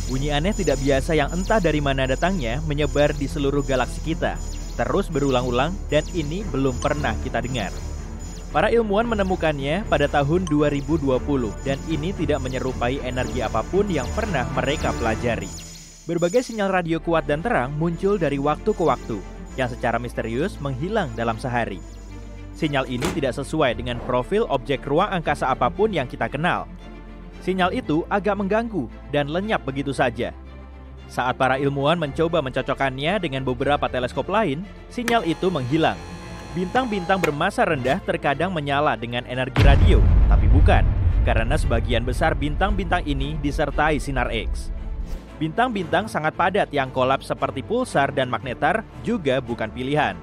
Bunyi aneh tidak biasa yang entah dari mana datangnya menyebar di seluruh galaksi kita, terus berulang-ulang dan ini belum pernah kita dengar. Para ilmuwan menemukannya pada tahun 2020 dan ini tidak menyerupai energi apapun yang pernah mereka pelajari. Berbagai sinyal radio kuat dan terang muncul dari waktu ke waktu yang secara misterius menghilang dalam sehari. Sinyal ini tidak sesuai dengan profil objek ruang angkasa apapun yang kita kenal. Sinyal itu agak mengganggu dan lenyap begitu saja. Saat para ilmuwan mencoba mencocokkannya dengan beberapa teleskop lain, sinyal itu menghilang. Bintang-bintang bermassa rendah terkadang menyala dengan energi radio, tapi bukan, karena sebagian besar bintang-bintang ini disertai sinar X. Bintang-bintang sangat padat yang kolaps seperti pulsar dan magnetar juga bukan pilihan.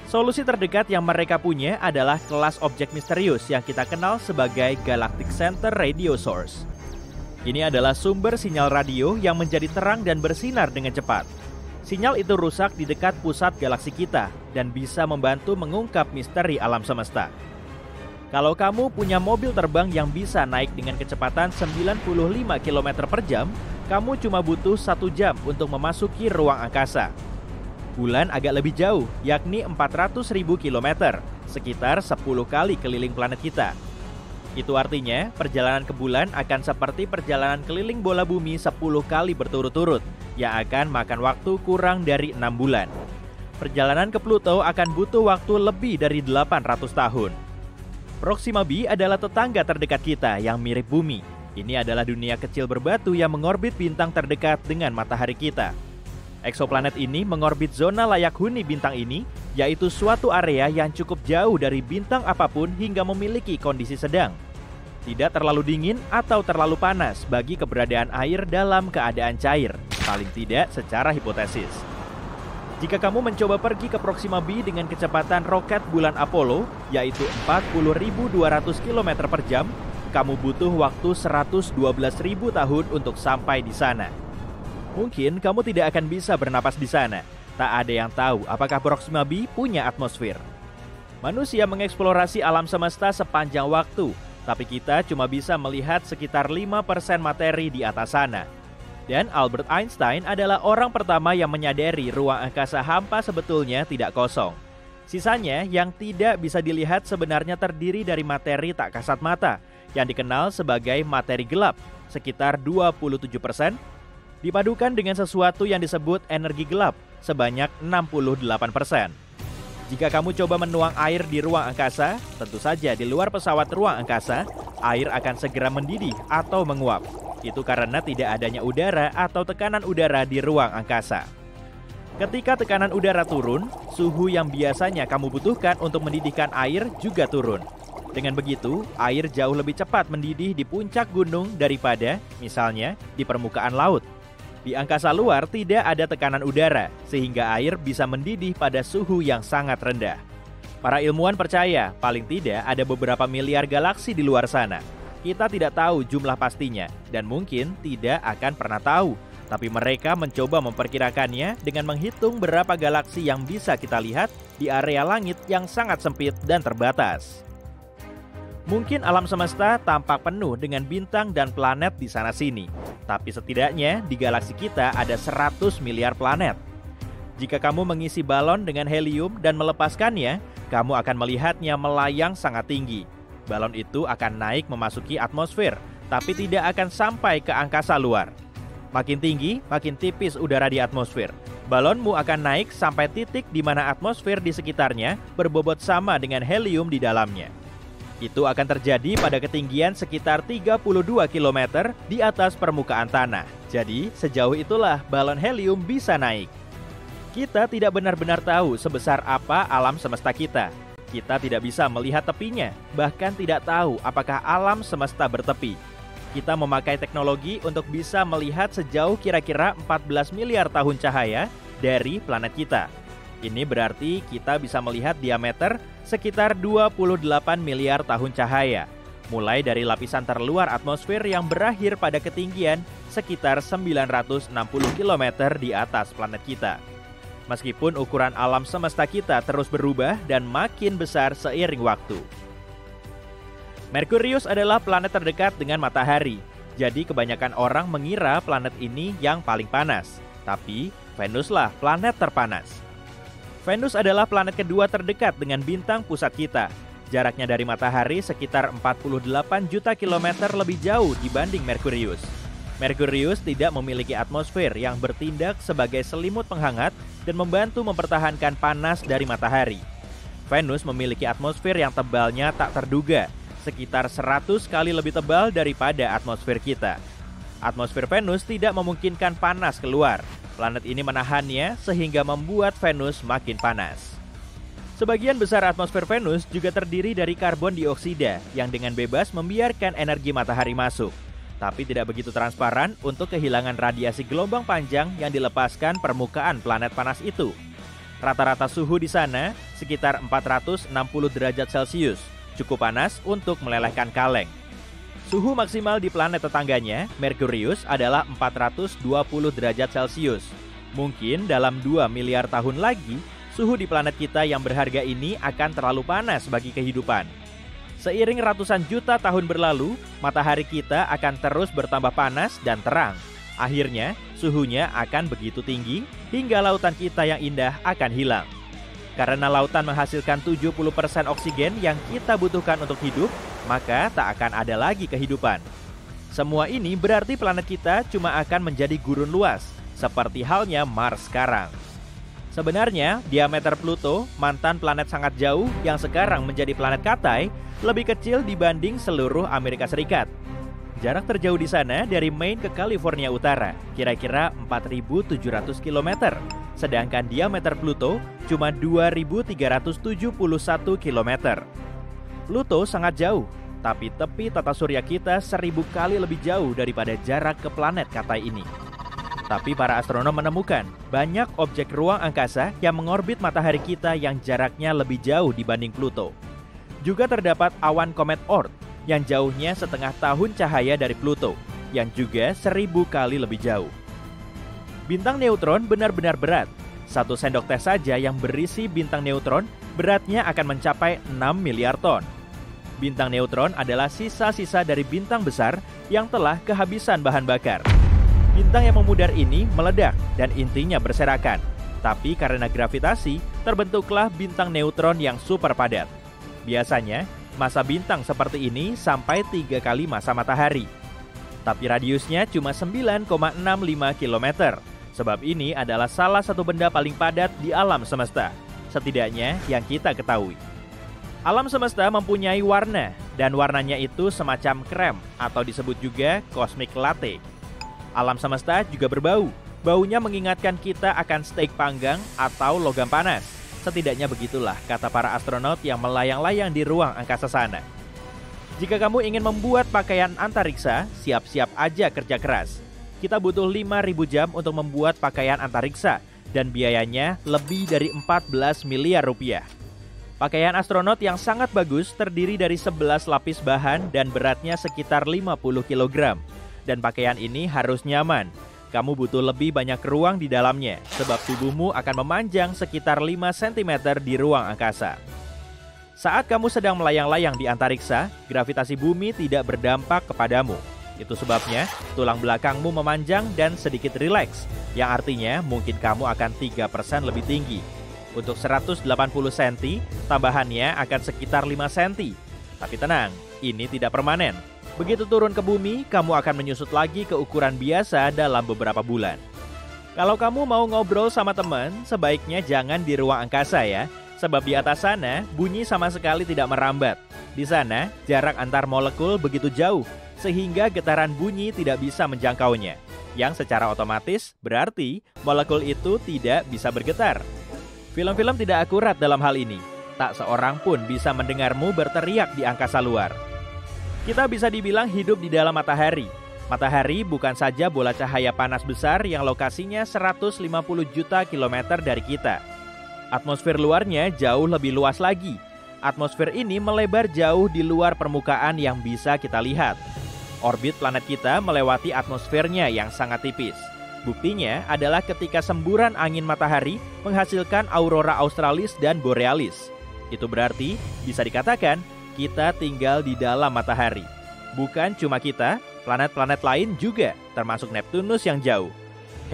Solusi terdekat yang mereka punya adalah kelas objek misterius yang kita kenal sebagai Galactic Center Radio Source. Ini adalah sumber sinyal radio yang menjadi terang dan bersinar dengan cepat. Sinyal itu rusak di dekat pusat galaksi kita dan bisa membantu mengungkap misteri alam semesta. Kalau kamu punya mobil terbang yang bisa naik dengan kecepatan 95 km per jam, kamu cuma butuh 1 jam untuk memasuki ruang angkasa. Bulan agak lebih jauh, yakni 400.000 km, sekitar 10 kali keliling planet kita. Itu artinya, perjalanan ke bulan akan seperti perjalanan keliling bola bumi 10 kali berturut-turut, yang akan makan waktu kurang dari 6 bulan. Perjalanan ke Pluto akan butuh waktu lebih dari 800 tahun. Proxima b adalah tetangga terdekat kita yang mirip bumi. Ini adalah dunia kecil berbatu yang mengorbit bintang terdekat dengan matahari kita. Eksoplanet ini mengorbit zona layak huni bintang ini, yaitu suatu area yang cukup jauh dari bintang apapun hingga memiliki kondisi sedang. Tidak terlalu dingin atau terlalu panas bagi keberadaan air dalam keadaan cair, paling tidak secara hipotesis. Jika kamu mencoba pergi ke Proxima b dengan kecepatan roket bulan Apollo, yaitu 40.200 km per jam, kamu butuh waktu 112.000 tahun untuk sampai di sana. Mungkin kamu tidak akan bisa bernapas di sana. Tak ada yang tahu apakah Proxima b punya atmosfer. Manusia mengeksplorasi alam semesta sepanjang waktu, tapi kita cuma bisa melihat sekitar 5% materi di atas sana. Dan Albert Einstein adalah orang pertama yang menyadari ruang angkasa hampa sebetulnya tidak kosong. Sisanya yang tidak bisa dilihat sebenarnya terdiri dari materi tak kasat mata, yang dikenal sebagai materi gelap, sekitar 27%, dipadukan dengan sesuatu yang disebut energi gelap sebanyak 68%. Jika kamu coba menuang air di ruang angkasa, tentu saja di luar pesawat ruang angkasa, air akan segera mendidih atau menguap. Itu karena tidak adanya udara atau tekanan udara di ruang angkasa. Ketika tekanan udara turun, suhu yang biasanya kamu butuhkan untuk mendidihkan air juga turun. Dengan begitu, air jauh lebih cepat mendidih di puncak gunung daripada, misalnya, di permukaan laut. Di angkasa luar tidak ada tekanan udara, sehingga air bisa mendidih pada suhu yang sangat rendah. Para ilmuwan percaya, paling tidak ada beberapa miliar galaksi di luar sana. Kita tidak tahu jumlah pastinya, dan mungkin tidak akan pernah tahu. Tapi mereka mencoba memperkirakannya dengan menghitung berapa galaksi yang bisa kita lihat di area langit yang sangat sempit dan terbatas. Mungkin alam semesta tampak penuh dengan bintang dan planet di sana-sini. Tapi setidaknya di galaksi kita ada 100 miliar planet. Jika kamu mengisi balon dengan helium dan melepaskannya, kamu akan melihatnya melayang sangat tinggi. Balon itu akan naik memasuki atmosfer, tapi tidak akan sampai ke angkasa luar. Makin tinggi, makin tipis udara di atmosfer. Balonmu akan naik sampai titik di mana atmosfer di sekitarnya berbobot sama dengan helium di dalamnya. Itu akan terjadi pada ketinggian sekitar 32 km di atas permukaan tanah. Jadi, sejauh itulah balon helium bisa naik. Kita tidak benar-benar tahu sebesar apa alam semesta kita. Kita tidak bisa melihat tepinya, bahkan tidak tahu apakah alam semesta bertepi. Kita memakai teknologi untuk bisa melihat sejauh kira-kira 14 miliar tahun cahaya dari planet kita. Ini berarti kita bisa melihat diameter sekitar 28 miliar tahun cahaya, mulai dari lapisan terluar atmosfer yang berakhir pada ketinggian sekitar 960 km di atas planet kita. Meskipun ukuran alam semesta kita terus berubah dan makin besar seiring waktu. Merkurius adalah planet terdekat dengan matahari. Jadi kebanyakan orang mengira planet ini yang paling panas. Tapi Venuslah planet terpanas. Venus adalah planet kedua terdekat dengan bintang pusat kita. Jaraknya dari matahari sekitar 48 juta kilometer lebih jauh dibanding Merkurius. Merkurius tidak memiliki atmosfer yang bertindak sebagai selimut penghangat dan membantu mempertahankan panas dari matahari. Venus memiliki atmosfer yang tebalnya tak terduga, sekitar 100 kali lebih tebal daripada atmosfer kita. Atmosfer Venus tidak memungkinkan panas keluar. Planet ini menahannya sehingga membuat Venus makin panas. Sebagian besar atmosfer Venus juga terdiri dari karbon dioksida yang dengan bebas membiarkan energi matahari masuk, tapi tidak begitu transparan untuk kehilangan radiasi gelombang panjang yang dilepaskan permukaan planet panas itu. Rata-rata suhu di sana sekitar 460 derajat Celcius, cukup panas untuk melelehkan kaleng. Suhu maksimal di planet tetangganya, Merkurius, adalah 420 derajat Celcius. Mungkin dalam 2 miliar tahun lagi, suhu di planet kita yang berharga ini akan terlalu panas bagi kehidupan. Seiring ratusan juta tahun berlalu, matahari kita akan terus bertambah panas dan terang. Akhirnya, suhunya akan begitu tinggi hingga lautan kita yang indah akan hilang. Karena lautan menghasilkan 70% oksigen yang kita butuhkan untuk hidup, maka tak akan ada lagi kehidupan. Semua ini berarti planet kita cuma akan menjadi gurun luas, seperti halnya Mars sekarang. Sebenarnya, diameter Pluto, mantan planet sangat jauh yang sekarang menjadi planet Katai, lebih kecil dibanding seluruh Amerika Serikat. Jarak terjauh di sana dari Maine ke California Utara, kira-kira 4.700 km. Sedangkan diameter Pluto cuma 2.371 km. Pluto sangat jauh, tapi tepi tata surya kita 1000 kali lebih jauh daripada jarak ke planet Katai ini. Tapi para astronom menemukan banyak objek ruang angkasa yang mengorbit matahari kita yang jaraknya lebih jauh dibanding Pluto. Juga terdapat awan komet Oort yang jauhnya setengah tahun cahaya dari Pluto, yang juga 1000 kali lebih jauh. Bintang neutron benar-benar berat. 1 sendok teh saja yang berisi bintang neutron beratnya akan mencapai 6 miliar ton. Bintang neutron adalah sisa-sisa dari bintang besar yang telah kehabisan bahan bakar. Bintang yang memudar ini meledak dan intinya berserakan. Tapi karena gravitasi, terbentuklah bintang neutron yang super padat. Biasanya, massa bintang seperti ini sampai 3 kali massa matahari. Tapi radiusnya cuma 9,65 km. Sebab ini adalah salah satu benda paling padat di alam semesta, setidaknya yang kita ketahui. Alam semesta mempunyai warna, dan warnanya itu semacam krem atau disebut juga cosmic latte. Alam semesta juga berbau. Baunya mengingatkan kita akan steak panggang atau logam panas. Setidaknya begitulah kata para astronot yang melayang-layang di ruang angkasa sana. Jika kamu ingin membuat pakaian antariksa, siap-siap aja kerja keras. Kita butuh 5.000 jam untuk membuat pakaian antariksa dan biayanya lebih dari 14 miliar rupiah. Pakaian astronot yang sangat bagus terdiri dari 11 lapis bahan dan beratnya sekitar 50 kg. Dan pakaian ini harus nyaman. Kamu butuh lebih banyak ruang di dalamnya sebab tubuhmu akan memanjang sekitar 5 cm di ruang angkasa. Saat kamu sedang melayang-layang di antariksa, gravitasi bumi tidak berdampak kepadamu. Itu sebabnya tulang belakangmu memanjang dan sedikit rileks, yang artinya mungkin kamu akan 3% lebih tinggi. Untuk 180 cm, tambahannya akan sekitar 5 cm. Tapi tenang, ini tidak permanen. Begitu turun ke bumi, kamu akan menyusut lagi ke ukuran biasa dalam beberapa bulan. Kalau kamu mau ngobrol sama teman, sebaiknya jangan di ruang angkasa ya, sebab di atas sana bunyi sama sekali tidak merambat. Di sana, jarak antar molekul begitu jauh, sehingga getaran bunyi tidak bisa menjangkaunya, yang secara otomatis berarti molekul itu tidak bisa bergetar. Film-film tidak akurat dalam hal ini. Tak seorang pun bisa mendengarmu berteriak di angkasa luar. Kita bisa dibilang hidup di dalam matahari. Matahari bukan saja bola cahaya panas besar yang lokasinya 150 juta kilometer dari kita. Atmosfer luarnya jauh lebih luas lagi. Atmosfer ini melebar jauh di luar permukaan yang bisa kita lihat. Orbit planet kita melewati atmosfernya yang sangat tipis. Buktinya adalah ketika semburan angin matahari menghasilkan aurora australis dan borealis. Itu berarti bisa dikatakan kita tinggal di dalam matahari. Bukan cuma kita, Planet-planet lain juga, termasuk Neptunus yang jauh.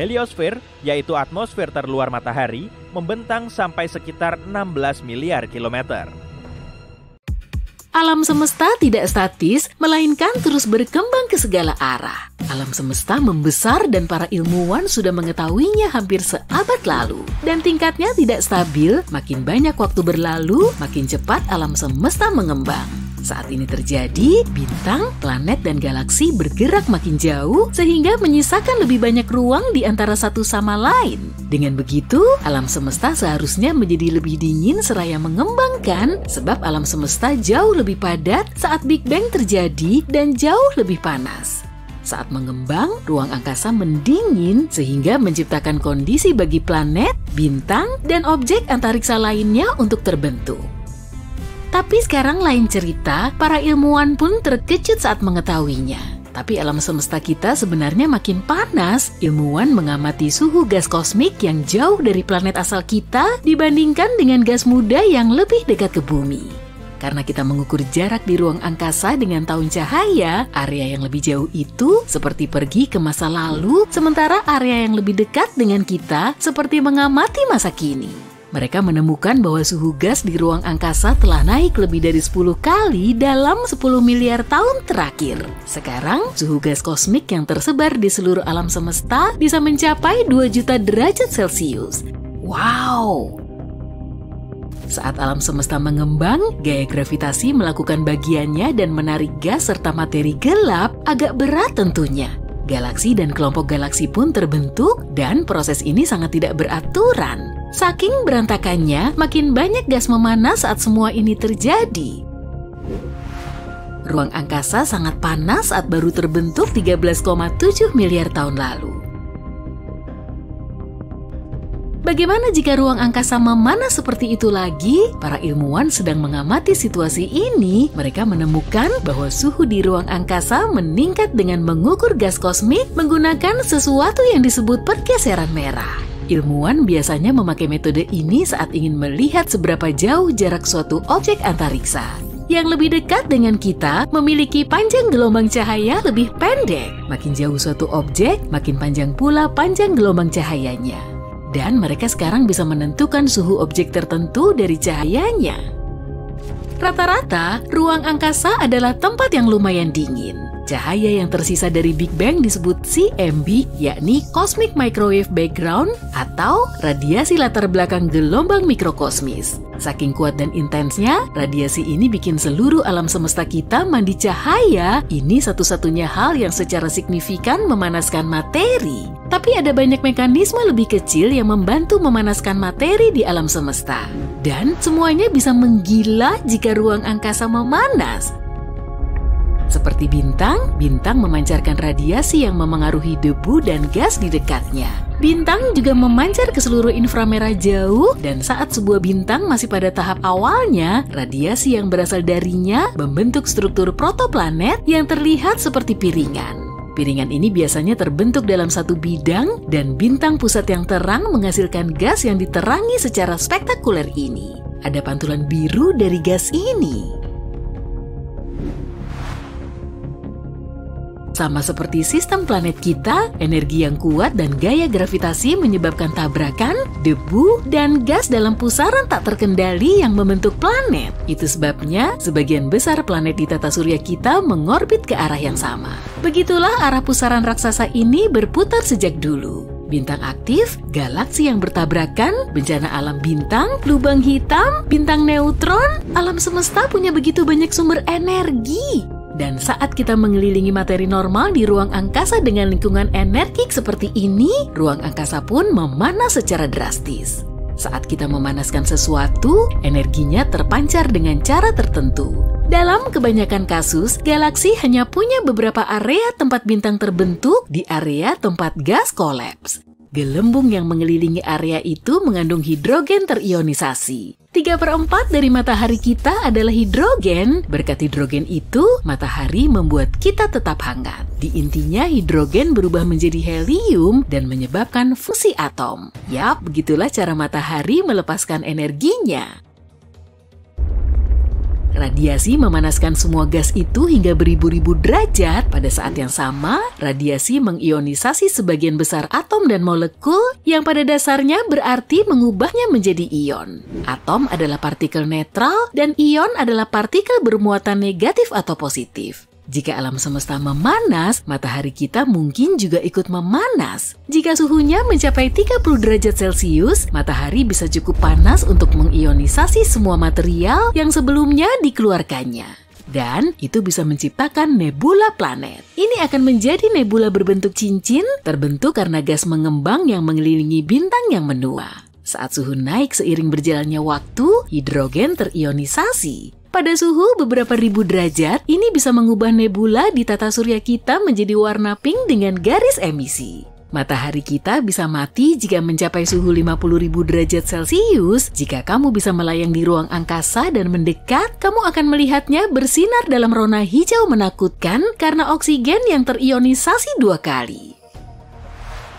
Heliosfer, yaitu atmosfer terluar matahari, membentang sampai sekitar 16 miliar kilometer. Alam semesta tidak statis, melainkan terus berkembang ke segala arah. Alam semesta membesar dan para ilmuwan sudah mengetahuinya hampir seabad lalu. Dan tingkatnya tidak stabil, makin banyak waktu berlalu, makin cepat alam semesta mengembang. Saat ini terjadi, bintang, planet, dan galaksi bergerak makin jauh sehingga menyisakan lebih banyak ruang di antara satu sama lain. Dengan begitu, alam semesta seharusnya menjadi lebih dingin seraya mengembangkan sebab alam semesta jauh lebih padat saat Big Bang terjadi dan jauh lebih panas. Saat mengembang, ruang angkasa mendingin sehingga menciptakan kondisi bagi planet, bintang, dan objek antariksa lainnya untuk terbentuk. Tapi sekarang lain cerita, para ilmuwan pun terkejut saat mengetahuinya. Tapi alam semesta kita sebenarnya makin panas. Ilmuwan mengamati suhu gas kosmik yang jauh dari planet asal kita dibandingkan dengan gas muda yang lebih dekat ke bumi. Karena kita mengukur jarak di ruang angkasa dengan tahun cahaya, area yang lebih jauh itu seperti pergi ke masa lalu, sementara area yang lebih dekat dengan kita seperti mengamati masa kini. Mereka menemukan bahwa suhu gas di ruang angkasa telah naik lebih dari 10 kali dalam 10 miliar tahun terakhir. Sekarang, suhu gas kosmik yang tersebar di seluruh alam semesta bisa mencapai 2 juta derajat Celcius. Wow! Saat alam semesta mengembang, gaya gravitasi melakukan bagiannya dan menarik gas serta materi gelap agak berat tentunya. Galaksi dan kelompok galaksi pun terbentuk dan proses ini sangat tidak beraturan. Saking berantakannya, makin banyak gas memanas saat semua ini terjadi. Ruang angkasa sangat panas saat baru terbentuk 13,7 miliar tahun lalu. Bagaimana jika ruang angkasa memanas seperti itu lagi? Para ilmuwan sedang mengamati situasi ini. Mereka menemukan bahwa suhu di ruang angkasa meningkat dengan mengukur gas kosmik menggunakan sesuatu yang disebut pergeseran merah. Ilmuwan biasanya memakai metode ini saat ingin melihat seberapa jauh jarak suatu objek antariksa. Yang lebih dekat dengan kita memiliki panjang gelombang cahaya lebih pendek. Makin jauh suatu objek, makin panjang pula panjang gelombang cahayanya. Dan mereka sekarang bisa menentukan suhu objek tertentu dari cahayanya. Rata-rata, ruang angkasa adalah tempat yang lumayan dingin. Cahaya yang tersisa dari Big Bang disebut CMB, yakni Cosmic Microwave Background atau radiasi latar belakang gelombang mikrokosmis. Saking kuat dan intensnya, radiasi ini bikin seluruh alam semesta kita mandi cahaya. Ini satu-satunya hal yang secara signifikan memanaskan materi. Tapi ada banyak mekanisme lebih kecil yang membantu memanaskan materi di alam semesta. Dan semuanya bisa menggila jika ruang angkasa memanas. Seperti bintang, bintang memancarkan radiasi yang memengaruhi debu dan gas di dekatnya. Bintang juga memancar ke seluruh inframerah jauh, dan saat sebuah bintang masih pada tahap awalnya, radiasi yang berasal darinya membentuk struktur protoplanet yang terlihat seperti piringan. Piringan ini biasanya terbentuk dalam satu bidang, dan bintang pusat yang terang menghasilkan gas yang diterangi secara spektakuler ini. Ada pantulan biru dari gas ini. Sama seperti sistem planet kita, energi yang kuat dan gaya gravitasi menyebabkan tabrakan, debu, dan gas dalam pusaran tak terkendali yang membentuk planet. Itu sebabnya, sebagian besar planet di tata surya kita mengorbit ke arah yang sama. Begitulah arah pusaran raksasa ini berputar sejak dulu. Bintang aktif, galaksi yang bertabrakan, bencana alam bintang, lubang hitam, bintang neutron, alam semesta punya begitu banyak sumber energi. Dan saat kita mengelilingi materi normal di ruang angkasa dengan lingkungan energik seperti ini, ruang angkasa pun memanas secara drastis. Saat kita memanaskan sesuatu, energinya terpancar dengan cara tertentu. Dalam kebanyakan kasus, galaksi hanya punya beberapa area tempat bintang terbentuk di area tempat gas kolaps. Gelembung yang mengelilingi area itu mengandung hidrogen terionisasi. 3/4 dari matahari kita adalah hidrogen. Berkat hidrogen itu, matahari membuat kita tetap hangat. Di intinya, hidrogen berubah menjadi helium dan menyebabkan fusi atom. Yap, begitulah cara matahari melepaskan energinya. Radiasi memanaskan semua gas itu hingga beribu-ribu derajat. Pada saat yang sama, radiasi mengionisasi sebagian besar atom dan molekul yang pada dasarnya berarti mengubahnya menjadi ion. Atom adalah partikel netral dan ion adalah partikel bermuatan negatif atau positif. Jika alam semesta memanas, matahari kita mungkin juga ikut memanas. Jika suhunya mencapai 30 derajat Celcius, matahari bisa cukup panas untuk mengionisasi semua material yang sebelumnya dikeluarkannya. Dan itu bisa menciptakan nebula planet. Ini akan menjadi nebula berbentuk cincin, terbentuk karena gas mengembang yang mengelilingi bintang yang menua. Saat suhu naik seiring berjalannya waktu, hidrogen terionisasi. Pada suhu beberapa ribu derajat, ini bisa mengubah nebula di tata surya kita menjadi warna pink dengan garis emisi. Matahari kita bisa mati jika mencapai suhu 50.000 derajat Celcius. Jika kamu bisa melayang di ruang angkasa dan mendekat, kamu akan melihatnya bersinar dalam rona hijau menakutkan karena oksigen yang terionisasi 2 kali.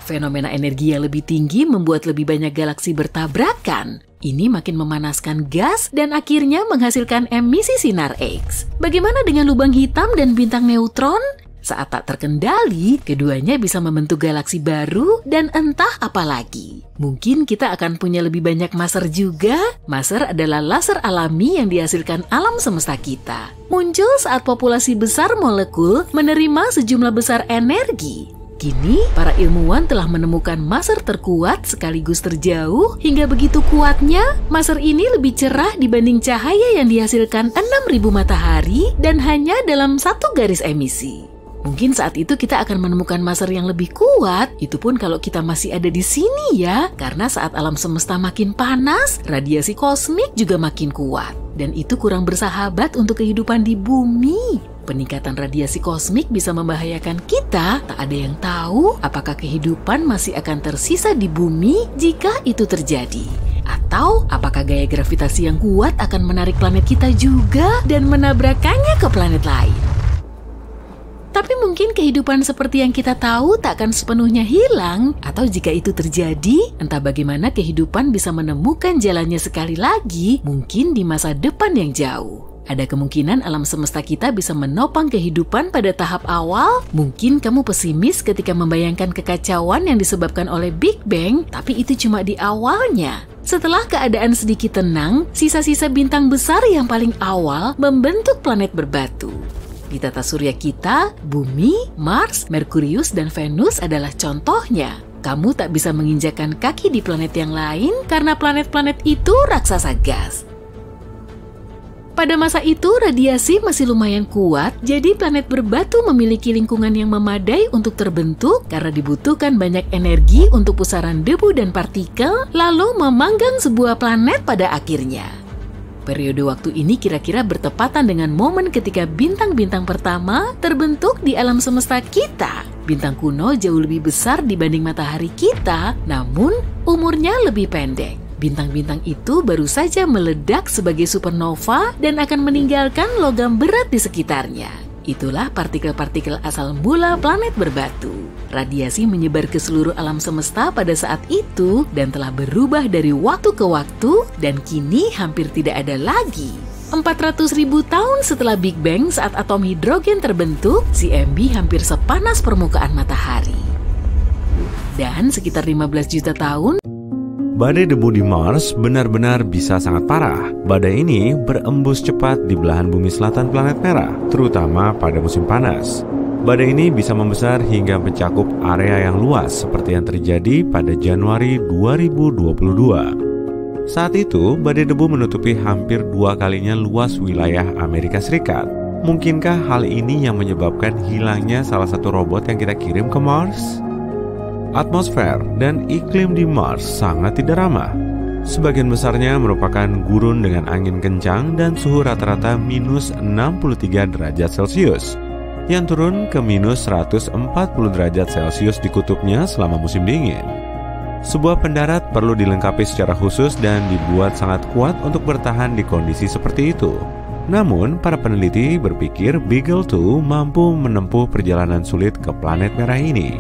Fenomena energi yang lebih tinggi membuat lebih banyak galaksi bertabrakan. Ini makin memanaskan gas dan akhirnya menghasilkan emisi sinar X. Bagaimana dengan lubang hitam dan bintang neutron? Saat tak terkendali, keduanya bisa membentuk galaksi baru dan entah apa lagi. Mungkin kita akan punya lebih banyak maser juga. Maser adalah laser alami yang dihasilkan alam semesta kita. Muncul saat populasi besar molekul menerima sejumlah besar energi. Kini, para ilmuwan telah menemukan maser terkuat sekaligus terjauh hingga begitu kuatnya, maser ini lebih cerah dibanding cahaya yang dihasilkan 6.000 matahari dan hanya dalam 1 garis emisi. Mungkin saat itu kita akan menemukan maser yang lebih kuat, itu pun kalau kita masih ada di sini ya, karena saat alam semesta makin panas, radiasi kosmik juga makin kuat. Dan itu kurang bersahabat untuk kehidupan di bumi. Peningkatan radiasi kosmik bisa membahayakan kita, tak ada yang tahu apakah kehidupan masih akan tersisa di bumi jika itu terjadi. Atau apakah gaya gravitasi yang kuat akan menarik planet kita juga dan menabrakannya ke planet lain. Tapi mungkin kehidupan seperti yang kita tahu tak akan sepenuhnya hilang, atau jika itu terjadi, entah bagaimana kehidupan bisa menemukan jalannya sekali lagi, mungkin di masa depan yang jauh. Ada kemungkinan alam semesta kita bisa menopang kehidupan pada tahap awal. Mungkin kamu pesimis ketika membayangkan kekacauan yang disebabkan oleh Big Bang, tapi itu cuma di awalnya. Setelah keadaan sedikit tenang, sisa-sisa bintang besar yang paling awal membentuk planet berbatu. Di tata surya kita, Bumi, Mars, Merkurius, dan Venus adalah contohnya. Kamu tak bisa menginjakan kaki di planet yang lain karena planet-planet itu raksasa gas. Pada masa itu, radiasi masih lumayan kuat, jadi planet berbatu memiliki lingkungan yang memadai untuk terbentuk karena dibutuhkan banyak energi untuk pusaran debu dan partikel, lalu memanggang sebuah planet pada akhirnya. Periode waktu ini kira-kira bertepatan dengan momen ketika bintang-bintang pertama terbentuk di alam semesta kita. Bintang kuno jauh lebih besar dibanding matahari kita, namun umurnya lebih pendek. Bintang-bintang itu baru saja meledak sebagai supernova dan akan meninggalkan logam berat di sekitarnya. Itulah partikel-partikel asal mula planet berbatu. Radiasi menyebar ke seluruh alam semesta pada saat itu dan telah berubah dari waktu ke waktu dan kini hampir tidak ada lagi. 400.000 tahun setelah Big Bang saat atom hidrogen terbentuk, CMB hampir sepanas permukaan matahari. Dan sekitar 15 juta tahun, badai debu di Mars benar-benar bisa sangat parah. Badai ini berembus cepat di belahan bumi selatan planet merah, terutama pada musim panas. Badai ini bisa membesar hingga mencakup area yang luas seperti yang terjadi pada Januari 2022. Saat itu, badai debu menutupi hampir 2 kalinya luas wilayah Amerika Serikat. Mungkinkah hal ini yang menyebabkan hilangnya salah satu robot yang kita kirim ke Mars? Atmosfer dan iklim di Mars sangat tidak ramah. Sebagian besarnya merupakan gurun dengan angin kencang dan suhu rata-rata minus 63 derajat Celcius, yang turun ke minus 140 derajat Celcius di kutubnya selama musim dingin. Sebuah pendarat perlu dilengkapi secara khusus dan dibuat sangat kuat untuk bertahan di kondisi seperti itu. Namun, para peneliti berpikir Beagle 2 mampu menempuh perjalanan sulit ke planet merah ini.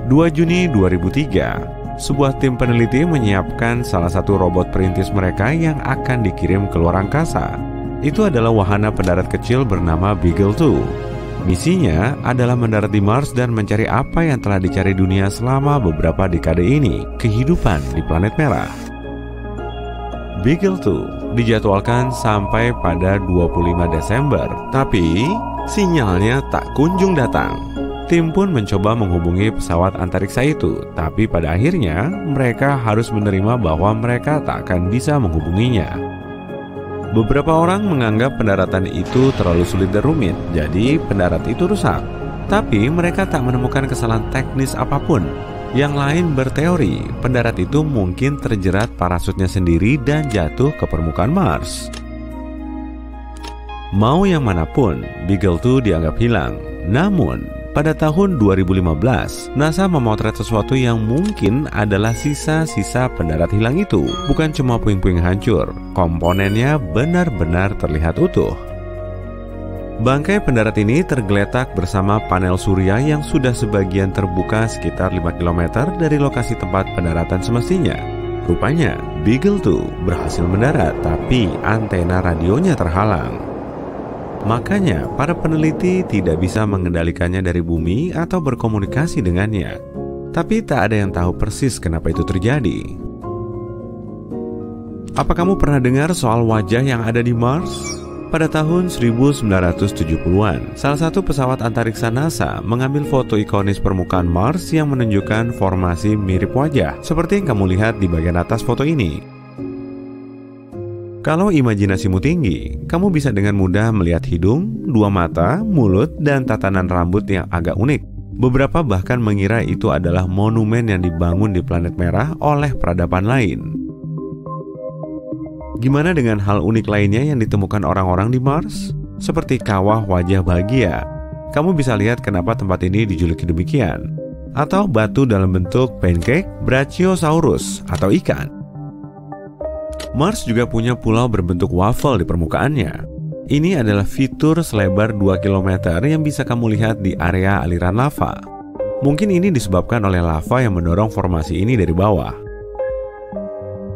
2 Juni 2003, sebuah tim peneliti menyiapkan salah satu robot perintis mereka yang akan dikirim ke luar angkasa. Itu adalah wahana pendarat kecil bernama Beagle 2. Misinya adalah mendarat di Mars dan mencari apa yang telah dicari dunia selama beberapa dekade ini, kehidupan di planet merah. Beagle 2 dijadwalkan sampai pada 25 Desember, tapi sinyalnya tak kunjung datang. Tim pun mencoba menghubungi pesawat antariksa itu, tapi pada akhirnya mereka harus menerima bahwa mereka tak akan bisa menghubunginya. Beberapa orang menganggap pendaratan itu terlalu sulit dan rumit, jadi pendarat itu rusak. Tapi mereka tak menemukan kesalahan teknis apapun. Yang lain berteori, pendarat itu mungkin terjerat parasutnya sendiri dan jatuh ke permukaan Mars. Mau yang manapun, Beagle 2 dianggap hilang. Namun, pada tahun 2015, NASA memotret sesuatu yang mungkin adalah sisa-sisa pendarat hilang itu. Bukan cuma puing-puing hancur, komponennya benar-benar terlihat utuh. Bangkai pendarat ini tergeletak bersama panel surya yang sudah sebagian terbuka sekitar 5 km dari lokasi tempat pendaratan semestinya. Rupanya, Beagle 2 berhasil mendarat, tapi antena radionya terhalang. Makanya, para peneliti tidak bisa mengendalikannya dari bumi atau berkomunikasi dengannya. Tapi tak ada yang tahu persis kenapa itu terjadi. Apa kamu pernah dengar soal wajah yang ada di Mars? Pada tahun 1970-an, salah satu pesawat antariksa NASA mengambil foto ikonis permukaan Mars yang menunjukkan formasi mirip wajah, seperti yang kamu lihat di bagian atas foto ini. Kalau imajinasimu tinggi, kamu bisa dengan mudah melihat hidung, dua mata, mulut, dan tatanan rambut yang agak unik. Beberapa bahkan mengira itu adalah monumen yang dibangun di planet merah oleh peradaban lain. Gimana dengan hal unik lainnya yang ditemukan orang-orang di Mars? Seperti kawah wajah bahagia. Kamu bisa lihat kenapa tempat ini dijuluki demikian. Atau batu dalam bentuk pancake, Brachiosaurus, atau ikan. Mars juga punya pulau berbentuk waffle di permukaannya. Ini adalah fitur selebar 2 km yang bisa kamu lihat di area aliran lava. Mungkin ini disebabkan oleh lava yang mendorong formasi ini dari bawah.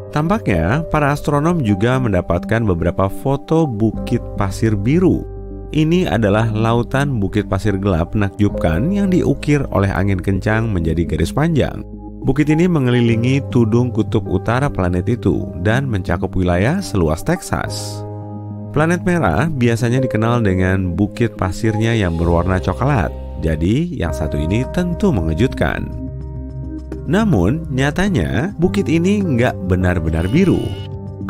Tampaknya, para astronom juga mendapatkan beberapa foto bukit pasir biru. Ini adalah lautan bukit pasir gelap menakjubkan yang diukir oleh angin kencang menjadi garis panjang. Bukit ini mengelilingi tudung kutub utara planet itu dan mencakup wilayah seluas Texas. Planet merah biasanya dikenal dengan bukit pasirnya yang berwarna coklat, jadi yang satu ini tentu mengejutkan. Namun, nyatanya bukit ini nggak benar-benar biru.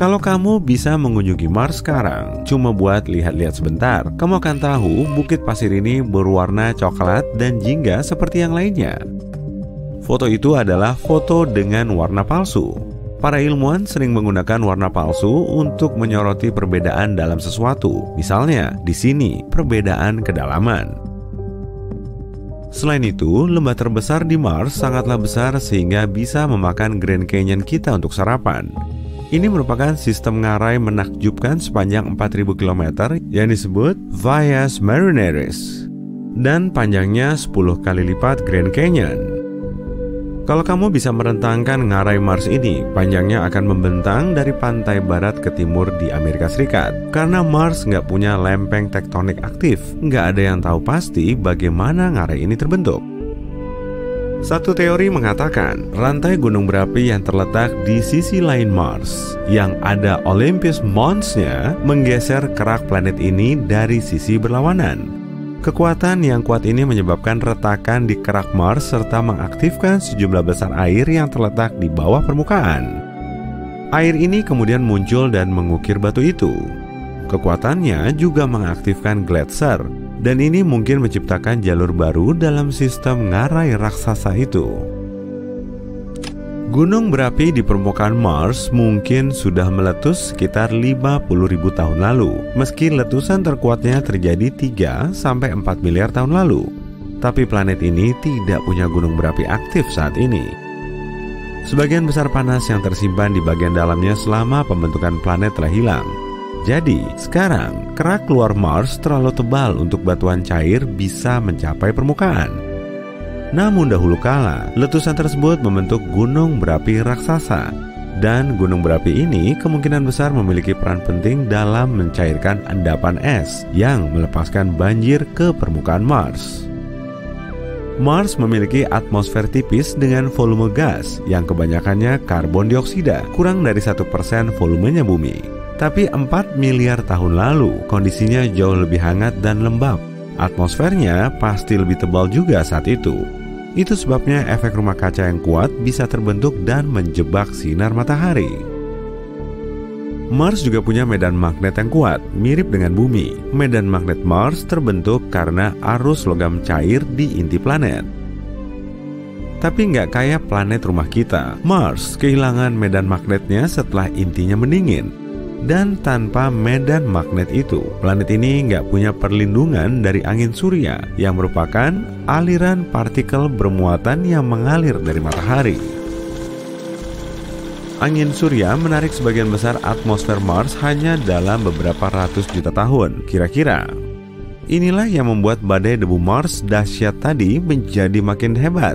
Kalau kamu bisa mengunjungi Mars sekarang, cuma buat lihat-lihat sebentar, kamu akan tahu bukit pasir ini berwarna coklat dan jingga seperti yang lainnya. Foto itu adalah foto dengan warna palsu. Para ilmuwan sering menggunakan warna palsu untuk menyoroti perbedaan dalam sesuatu. Misalnya, di sini perbedaan kedalaman. Selain itu, lembah terbesar di Mars sangatlah besar sehingga bisa memakan Grand Canyon kita untuk sarapan. Ini merupakan sistem ngarai menakjubkan sepanjang 4.000 km yang disebut Via Marineris dan panjangnya 10 kali lipat Grand Canyon. Kalau kamu bisa merentangkan ngarai Mars ini, panjangnya akan membentang dari pantai barat ke timur di Amerika Serikat. Karena Mars nggak punya lempeng tektonik aktif, nggak ada yang tahu pasti bagaimana ngarai ini terbentuk. Satu teori mengatakan, rantai gunung berapi yang terletak di sisi lain Mars, yang ada Olympus Mons-nya, menggeser kerak planet ini dari sisi berlawanan. Kekuatan yang kuat ini menyebabkan retakan di kerak Mars serta mengaktifkan sejumlah besar air yang terletak di bawah permukaan. Air ini kemudian muncul dan mengukir batu itu. Kekuatannya juga mengaktifkan gletser, dan ini mungkin menciptakan jalur baru dalam sistem ngarai raksasa itu. Gunung berapi di permukaan Mars mungkin sudah meletus sekitar 50.000 tahun lalu, meski letusan terkuatnya terjadi 3-4 miliar tahun lalu. Tapi planet ini tidak punya gunung berapi aktif saat ini. Sebagian besar panas yang tersimpan di bagian dalamnya selama pembentukan planet telah hilang. Jadi, sekarang kerak luar Mars terlalu tebal untuk batuan cair bisa mencapai permukaan. Namun dahulu kala, letusan tersebut membentuk gunung berapi raksasa. Dan gunung berapi ini kemungkinan besar memiliki peran penting dalam mencairkan endapan es yang melepaskan banjir ke permukaan Mars. Mars memiliki atmosfer tipis dengan volume gas yang kebanyakannya karbon dioksida, kurang dari 1% volumenya bumi. Tapi 4 miliar tahun lalu, kondisinya jauh lebih hangat dan lembab. Atmosfernya pasti lebih tebal juga saat itu. Itu sebabnya efek rumah kaca yang kuat bisa terbentuk dan menjebak sinar matahari. Mars juga punya medan magnet yang kuat, mirip dengan bumi. Medan magnet Mars terbentuk karena arus logam cair di inti planet. Tapi nggak kayak planet rumah kita. Mars kehilangan medan magnetnya setelah intinya mendingin. Dan tanpa medan magnet itu, planet ini nggak punya perlindungan dari angin surya yang merupakan aliran partikel bermuatan yang mengalir dari matahari. Angin surya menarik sebagian besar atmosfer Mars hanya dalam beberapa ratus juta tahun, kira-kira. Inilah yang membuat badai debu Mars dahsyat tadi menjadi makin hebat.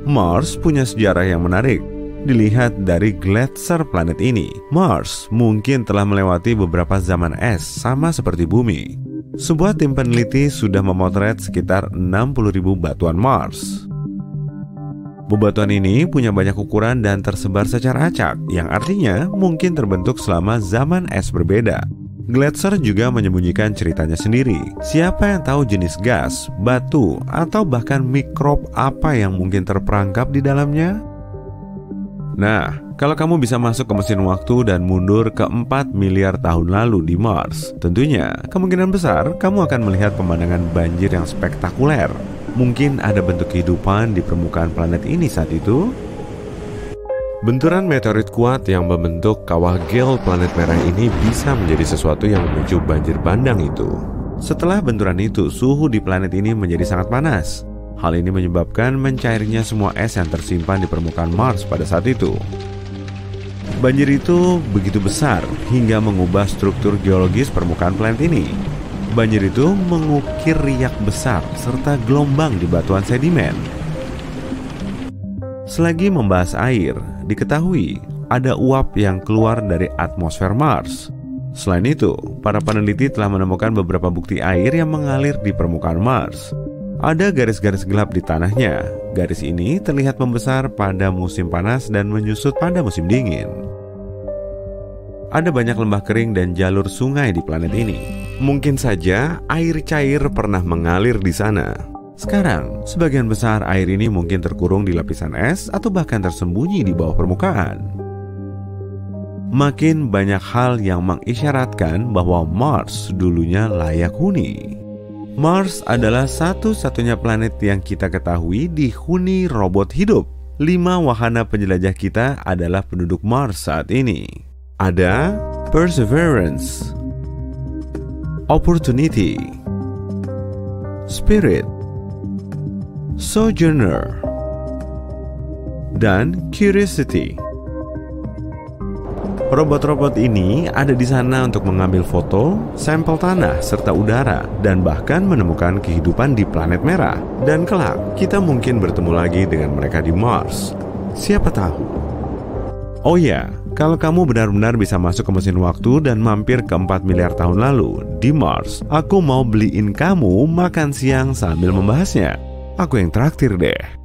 Mars punya sejarah yang menarik. Dilihat dari gletser planet ini, Mars mungkin telah melewati beberapa zaman es sama seperti bumi. Sebuah tim peneliti sudah memotret sekitar 60.000 batuan Mars. Bebatuan ini punya banyak ukuran dan tersebar secara acak, yang artinya mungkin terbentuk selama zaman es berbeda. Gletser juga menyembunyikan ceritanya sendiri. Siapa yang tahu jenis gas, batu, atau bahkan mikrob apa yang mungkin terperangkap di dalamnya? Nah, kalau kamu bisa masuk ke mesin waktu dan mundur ke 4 miliar tahun lalu di Mars, tentunya kemungkinan besar kamu akan melihat pemandangan banjir yang spektakuler. Mungkin ada bentuk kehidupan di permukaan planet ini saat itu. Benturan meteorit kuat yang membentuk kawah gel planet merah ini bisa menjadi sesuatu yang memicu banjir bandang itu. Setelah benturan itu, suhu di planet ini menjadi sangat panas. Hal ini menyebabkan mencairnya semua es yang tersimpan di permukaan Mars pada saat itu. Banjir itu begitu besar hingga mengubah struktur geologis permukaan planet ini. Banjir itu mengukir riak besar serta gelombang di batuan sedimen. Selagi membahas air, diketahui ada uap yang keluar dari atmosfer Mars. Selain itu, para peneliti telah menemukan beberapa bukti air yang mengalir di permukaan Mars. Ada garis-garis gelap di tanahnya. Garis ini terlihat membesar pada musim panas dan menyusut pada musim dingin. Ada banyak lembah kering dan jalur sungai di planet ini. Mungkin saja air cair pernah mengalir di sana. Sekarang, sebagian besar air ini mungkin terkurung di lapisan es atau bahkan tersembunyi di bawah permukaan. Makin banyak hal yang mengisyaratkan bahwa Mars dulunya layak huni. Mars adalah satu-satunya planet yang kita ketahui dihuni robot hidup. 5 wahana penjelajah kita adalah penduduk Mars saat ini. Ada Perseverance, Opportunity, Spirit, Sojourner, dan Curiosity. Robot-robot ini ada di sana untuk mengambil foto, sampel tanah, serta udara, dan bahkan menemukan kehidupan di planet merah. Dan kelak, kita mungkin bertemu lagi dengan mereka di Mars. Siapa tahu? Oh ya, kalau kamu benar-benar bisa masuk ke mesin waktu dan mampir ke 4 miliar tahun lalu di Mars, aku mau beliin kamu makan siang sambil membahasnya. Aku yang traktir deh.